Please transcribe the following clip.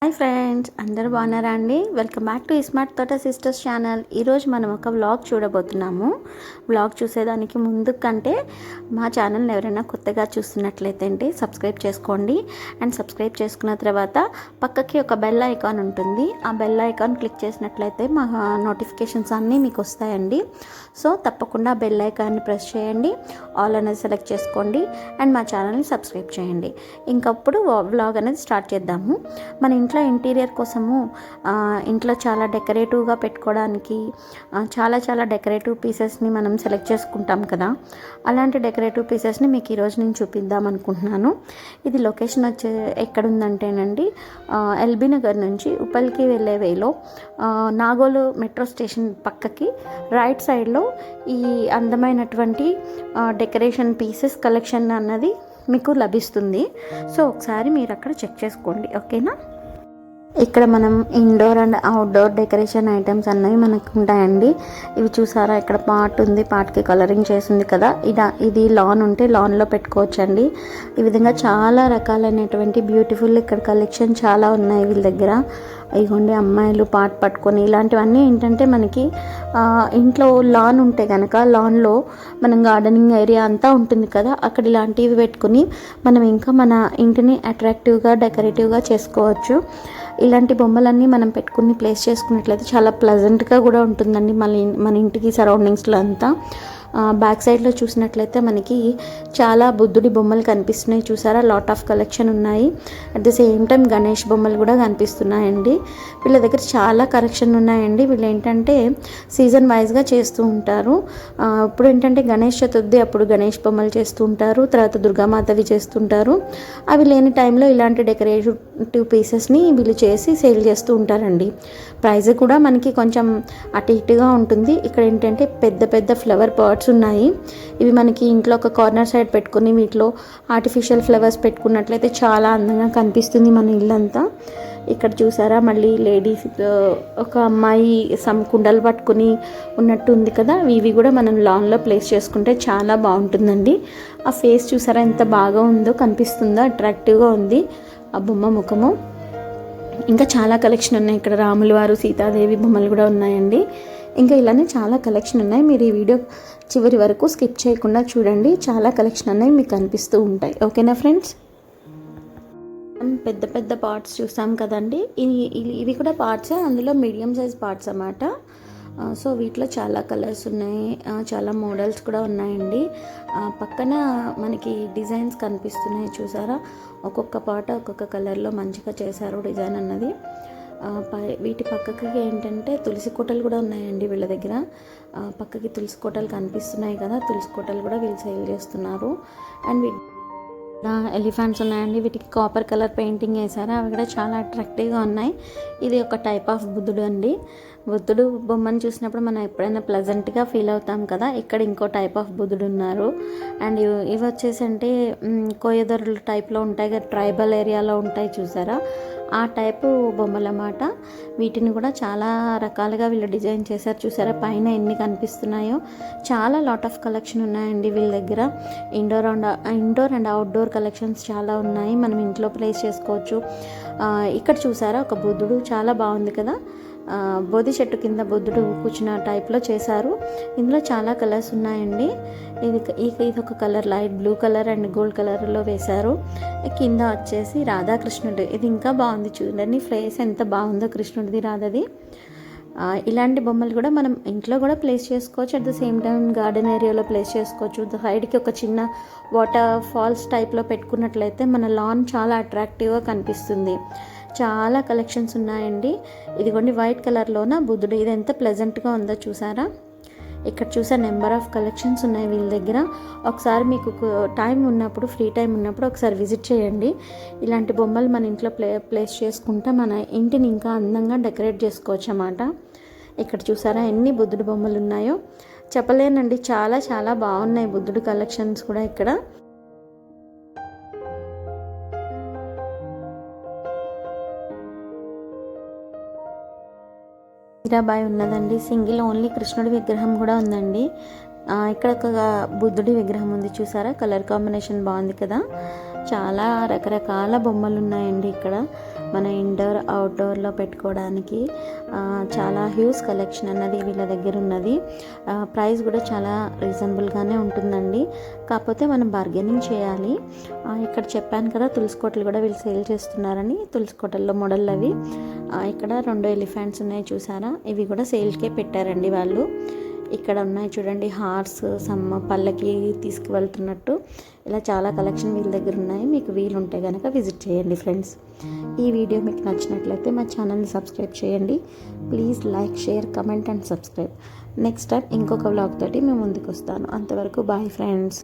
Hi friends, అందరూ బాగున్నారా అండి? వెల్కమ్ బ్యాక్ టు స్మార్ట్ తోట సిస్టర్స్ ఛానల్. ఈరోజు మనం ఒక వ్లాగ్ చూడబోతున్నాము. వ్లాగ్ చూసేదానికి ముందు కంటే మా ఛానల్ని ఎవరైనా కొత్తగా చూస్తున్నట్లయితే అండి సబ్స్క్రైబ్ చేసుకోండి. అండ్ సబ్స్క్రైబ్ చేసుకున్న తర్వాత పక్కకి ఒక బెల్ ఐకాన్ ఉంటుంది. ఆ బెల్ ఐకాన్ క్లిక్ చేసినట్లయితే మా నోటిఫికేషన్స్ అన్నీ మీకు వస్తాయండి. సో తప్పకుండా బెల్ ఐకాన్ని ప్రెస్ చేయండి, ఆల్ అనేది సెలెక్ట్ చేసుకోండి అండ్ మా ఛానల్ని సబ్స్క్రైబ్ చేయండి. ఇంకప్పుడు వ్లాగ్ అనేది స్టార్ట్ చేద్దాము. మన ఇంట్లో ఇంటీరియర్ కోసము ఇంట్లో చాలా డెకరేటివ్గా పెట్టుకోవడానికి చాలా డెకరేటివ్ పీసెస్ని మనం సెలెక్ట్ చేసుకుంటాం కదా. అలాంటి డెకరేటివ్ పీసెస్ని మీకు ఈరోజు నేను చూపిద్దాం అనుకుంటున్నాను. ఇది లొకేషన్ వచ్చే ఎక్కడుందంటేనండి, ఎల్బీ నగర్ నుంచి ఉప్పల్కి వెళ్ళే వేలో నాగోలు మెట్రో స్టేషన్ పక్కకి రైట్ సైడ్లో ఈ అందమైనటువంటి డెకరేషన్ పీసెస్ కలెక్షన్ అన్నది మీకు లభిస్తుంది. సో ఒకసారి మీరు అక్కడ చెక్ చేసుకోండి, ఓకేనా. ఇక్కడ మనం indoor and outdoor decoration items అన్నవి మనకు ఉంటాయండి. ఇవి చూసారా, ఇక్కడ పాట్ ఉంది, పాట్కి కలరింగ్ చేసింది కదా. ఇది లాన్ ఉంటే లాన్లో పెట్టుకోవచ్చండి. ఈ విధంగా చాలా రకాలైనటువంటి బ్యూటిఫుల్ ఇక్కడ కలెక్షన్ చాలా ఉన్నాయి వీళ్ళ దగ్గర. ఇదిగోండి, అమ్మాయిలు పాట్ పట్టుకొని ఇలాంటివన్నీ ఏంటంటే మనకి ఇంట్లో లాన్ ఉంటే కనుక లాన్లో మనం గార్డెనింగ్ ఏరియా అంతా ఉంటుంది కదా, అక్కడ ఇలాంటివి పెట్టుకుని మనం ఇంకా మన ఇంటిని అట్రాక్టివ్గా డెకరేటివ్గా చేసుకోవచ్చు. ఇలాంటి బొమ్మలన్నీ మనం పెట్టుకుని ప్లేస్ చేసుకున్నట్లయితే చాలా ప్లెజెంట్గా కూడా ఉంటుందండి మన ఇంటికి సరౌండింగ్స్లో అంతా. బ్యాక్ సైడ్లో చూసినట్లయితే మనకి చాలా బుద్ధుడి బొమ్మలు కనిపిస్తున్నాయి చూసారా. లాట్ ఆఫ్ కలెక్షన్ ఉన్నాయి. At the same time Ganesh బొమ్మలు కూడా కనిపిస్తున్నాయండి. వీళ్ళ దగ్గర చాలా కలెక్షన్ ఉన్నాయండి. వీళ్ళు ఏంటంటే సీజన్ వైజ్గా చేస్తూ ఉంటారు. ఇప్పుడు ఏంటంటే గణేష్ చతుర్థి అప్పుడు గణేష్ బొమ్మలు చేస్తూ ఉంటారు, తర్వాత దుర్గామాతవి చేస్తుంటారు. అవి లేని టైంలో ఇలాంటి డెకరేటివ్ పీసెస్ని వీళ్ళు చేసి సేల్ చేస్తూ ఉంటారండి. ప్రైస్ కూడా మనకి కొంచెం అటు ఇటుగా ఉంటుంది. ఇక్కడ ఏంటంటే పెద్ద ఫ్లవర్ పాట్స్ ఉన్నాయి. ఇవి మనకి ఇంట్లో ఒక కార్నర్ సైడ్ పెట్టుకుని వీటిలో ఆర్టిఫిషియల్ ఫ్లవర్స్ పెట్టుకున్నట్లయితే చాలా అందంగా కనిపిస్తుంది మన ఇల్లంతా. ఇక్కడ చూసారా, మళ్ళీ లేడీస్ ఒక అమ్మాయి కుండలు పట్టుకుని ఉన్నట్టు ఉంది కదా. ఇవి కూడా మనం లాన్లో ప్లేస్ చేసుకుంటే చాలా బాగుంటుందండి. ఆ ఫేస్ చూసారా ఎంత బాగా ఉందో, కనిపిస్తుందో, అట్రాక్టివ్గా ఉంది ఆ బొమ్మ ముఖము. ఇంకా చాలా కలెక్షన్ ఉన్నాయి ఇక్కడ. రాముల వారు, సీతాదేవి బొమ్మలు కూడా ఉన్నాయండి. ఇంకా ఇలానే చాలా కలెక్షన్ ఉన్నాయి. మీరు ఈ వీడియో చివరి వరకు స్కిప్ చేయకుండా చూడండి. చాలా కలెక్షన్ ఉన్నాయి మీకు కనిపిస్తూ ఉంటాయి, ఓకేనా ఫ్రెండ్స్. పెద్ద పార్ట్స్ చూసాం కదండి. ఇవి కూడా పార్ట్సే, అందులో మీడియం సైజ్ పార్ట్స్ అన్నమాట. సో వీటిలో చాలా కలర్స్ ఉన్నాయి, చాలా మోడల్స్ కూడా ఉన్నాయండి. పక్కన మనకి డిజైన్స్ కనిపిస్తున్నాయి చూసారా. ఒక్కొక్క పాట ఒక్కొక్క కలర్లో మంచిగా చేశారు డిజైన్ అన్నది. వీటి పక్కకి ఏంటంటే తులసి కోటలు కూడా ఉన్నాయండి వీళ్ళ దగ్గర. పక్కకి తులసి కోటలు కనిపిస్తున్నాయి కదా, తులసి కోటలు కూడా వీళ్ళు సేల్ చేస్తున్నారు. అండ్ ఎలిఫెంట్స్ ఉన్నాయండి. వీటికి కాపర్ కలర్ పెయింటింగ్ వేసారు, అవి కూడా చాలా అట్రాక్టివ్గా ఉన్నాయి. ఇది ఒక టైప్ ఆఫ్ బుద్ధుడు అండి. బుద్ధుడు బొమ్మను చూసినప్పుడు మనం ఎప్పుడైనా ప్లెజెంట్గా ఫీల్ అవుతాం కదా. ఇక్కడ ఇంకో టైప్ ఆఫ్ బుద్ధుడు ఉన్నారు. అండ్ ఇవి వచ్చేసి అంటే కోయదరుల టైప్లో ఉంటాయి కదా, ట్రైబల్ ఏరియాలో ఉంటాయి చూసారా, ఆ టైపు బొమ్మలు అన్నమాట. వీటిని కూడా చాలా రకాలుగా వీళ్ళు డిజైన్ చేశారు చూసారా. పైన ఎన్ని కనిపిస్తున్నాయో చాలా లాట్ ఆఫ్ కలెక్షన్ ఉన్నాయండి వీళ్ళ దగ్గర. ఇండోర్ అండ్ అవుట్డోర్ కలెక్షన్స్ చాలా ఉన్నాయి, మనం ఇంట్లో ప్లేస్ చేసుకోవచ్చు. ఇక్కడ చూసారా ఒక బుద్ధుడు చాలా బాగుంది కదా. బోధి చెట్టు కింద బుద్ధుడు కూర్చున్న టైప్లో చేశారు. ఇందులో చాలా కలర్స్ ఉన్నాయండి. ఇది ఒక colour light blue colour and gold కలర్లో వేశారు. కింద వచ్చేసి రాధాకృష్ణుడు, ఇది ఇంకా బాగుంది చూడండి. ఫేస్ ఎంత బాగుందో కృష్ణుడిది రాధది. ఇలాంటి బొమ్మలు కూడా మనం ఇంట్లో కూడా ప్లేస్ చేసుకోవచ్చు. At the same time garden ఏరియాలో ప్లేస్ చేసుకోవచ్చు. సైడ్కి ఒక చిన్న వాటర్ ఫాల్స్ టైప్లో పెట్టుకున్నట్లయితే మన లాన్ చాలా అట్రాక్టివ్గా కనిపిస్తుంది. చాలా కలెక్షన్స్ ఉన్నాయండి. ఇదిగోండి వైట్ కలర్లోన బుద్ధుడు, ఇది ఎంత ప్లెజెంట్గా ఉందో చూసారా. ఇక్కడ చూసా నెంబర్ ఆఫ్ కలెక్షన్స్ ఉన్నాయి వీళ్ళ దగ్గర. ఒకసారి మీకు టైం ఉన్నప్పుడు, ఫ్రీ టైం ఉన్నప్పుడు ఒకసారి విజిట్ చేయండి. ఇలాంటి బొమ్మలు మన ఇంట్లో ప్లేస్ చేసుకుంటే మన ఇంటిని ఇంకా అందంగా డెకరేట్ చేసుకోవచ్చు అన్నమాట. ఇక్కడ చూసారా ఎన్ని బుద్ధుడు బొమ్మలు ఉన్నాయో చెప్పలేనండి. చాలా బాగున్నాయి బుద్ధుడు కలెక్షన్స్ కూడా ఇక్కడ. మీరాబాయి ఉన్నదండి. సింగిల్ ఓన్లీ కృష్ణుడి విగ్రహం కూడా ఉందండి. ఇక్కడ ఒక బుద్ధుడి విగ్రహం ఉంది చూసారా. కలర్ కాంబినేషన్ బాగుంది కదా. చాలా రకరకాల బొమ్మలు ఉన్నాయండి ఇక్కడ. మన ఇండోర్ అవుట్డోర్లో పెట్టుకోవడానికి చాలా హ్యూజ్ కలెక్షన్ అన్నది వీళ్ళ దగ్గర ఉన్నది. ప్రైస్ కూడా చాలా రీజనబుల్గానే ఉంటుందండి. కాకపోతే మనం బార్గెనింగ్ చేయాలి. ఇక్కడ చెప్పాను కదా తులసికోటలు కూడా వీళ్ళు సేల్ చేస్తున్నారని. తులసికోటల్లో మోడల్ అవి. ఇక్కడ 2 ఎలిఫెంట్స్ ఉన్నాయి చూసారా, ఇవి కూడా సేల్కే పెట్టారండి వాళ్ళు. ఇక్కడ ఉన్నాయి చూడండి హార్స్, సమ్మ పళ్ళకి తీసుకువెళ్తున్నట్టు. ఇలా చాలా కలెక్షన్ వీళ్ళ దగ్గర ఉన్నాయి. మీకు వీలు ఉంటే కనుక విజిట్ చేయండి ఫ్రెండ్స్. ఈ వీడియో మీకు నచ్చినట్లయితే మా ఛానల్ని సబ్స్క్రైబ్ చేయండి. Please like, share, comment and subscribe. Next time ఇంకొక వ్లాగ్ తోటి మేము ముందుకు వస్తాను. అంతవరకు బాయ్ ఫ్రెండ్స్.